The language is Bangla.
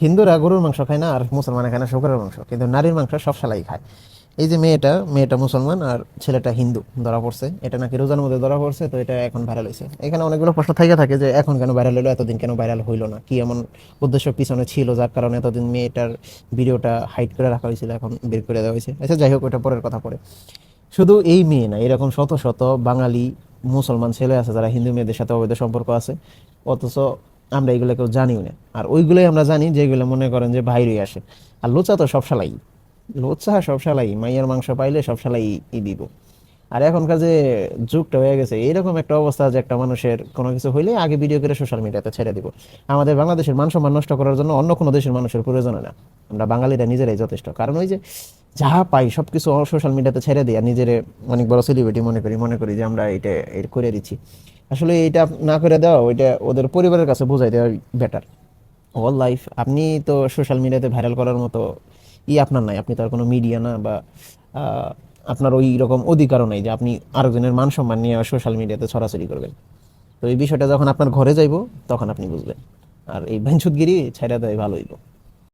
হিন্দুরা গরুর মাংস খায় না আর মুসলমানে খায় না শুকরের মাংস, কিন্তু নারীর মাংস সব শালাই খায়। এই যে মেয়েটা মুসলমান আর ছেলেটা হিন্দু ধরা পড়ছে, এটা নাকি রোজার মধ্যে ধরা পড়ছে, তো এটা এখন ভাইরাল হয়েছে। এখানে অনেকগুলো প্রশ্ন থেকে থাকে যে এখন কেন ভাইরাল হলো, এতদিন কেন ভাইরাল হইলো না, কি এমন উদ্দেশ্য পিছনে ছিল যার কারণে এতদিন মেয়েটার ভিডিওটা হাইড করে রাখা হয়েছিল, এখন বের করে দেওয়া হয়েছে। আচ্ছা যাই হোক, ওটা পরের কথা পড়ে। শুধু এই মেয়ে না, এরকম শত শত বাঙালি মুসলমান ছেলে আছে যারা হিন্দু মেয়েদের সাথে অবৈধ সম্পর্ক আছে, অথচ আমরা এগুলো কেউ জানিও না। আর ওইগুলোই আমরা জানি যেগুলো মনে করেন যে বাইরেই আসে। আর লোচা তো সব শালাই, লোচা সব শালাই মাইয়ার মাংস পাইলে সব শালাই দিব। আর এখনকার যে যুগটা হয়ে গেছে, এরকম একটা অবস্থা যে একটা মানুষের কোনো কিছু হইলে আগে ভিডিও করে সোশ্যাল মিডিয়াতে ছেড়ে দিব। আমাদের বাংলাদেশের মান সম্মান নষ্ট করার জন্য অন্য কোনো দেশের মানুষের প্রয়োজন হয় না, আমরা বাঙালিরা নিজেরাই যথেষ্ট। কারণ ওই যে যা পাই সবকিছু সোশ্যাল মিডিয়াতে ছেড়ে দিই আর নিজের অনেক বড় সেলিব্রিটি মনে করি যে আমরা এটা করে দিচ্ছি। আসলে এটা না করে দেওয়া, ওইটা ওদের পরিবারের কাছে বোঝাই দেওয়া বেটার। অল লাইফ আপনি তো সোশ্যাল মিডিয়াতে ভাইরাল করার মতো আপনার নাই, আপনি তো আর কোনো মিডিয়া না, বা আহ, আপনার ওই রকম অধিকারও নাই যে আপনি আরেকজনের মান সম্মান নিয়ে সোশ্যাল মিডিয়াতে ছড়াছড়ি করবেন। তো এই বিষয়টা যখন আপনার ঘরে যাইবো তখন আপনি বুঝবেন। আর এই ভাইনচুদগিরি ছাইড়া দেয় ভালো হইব।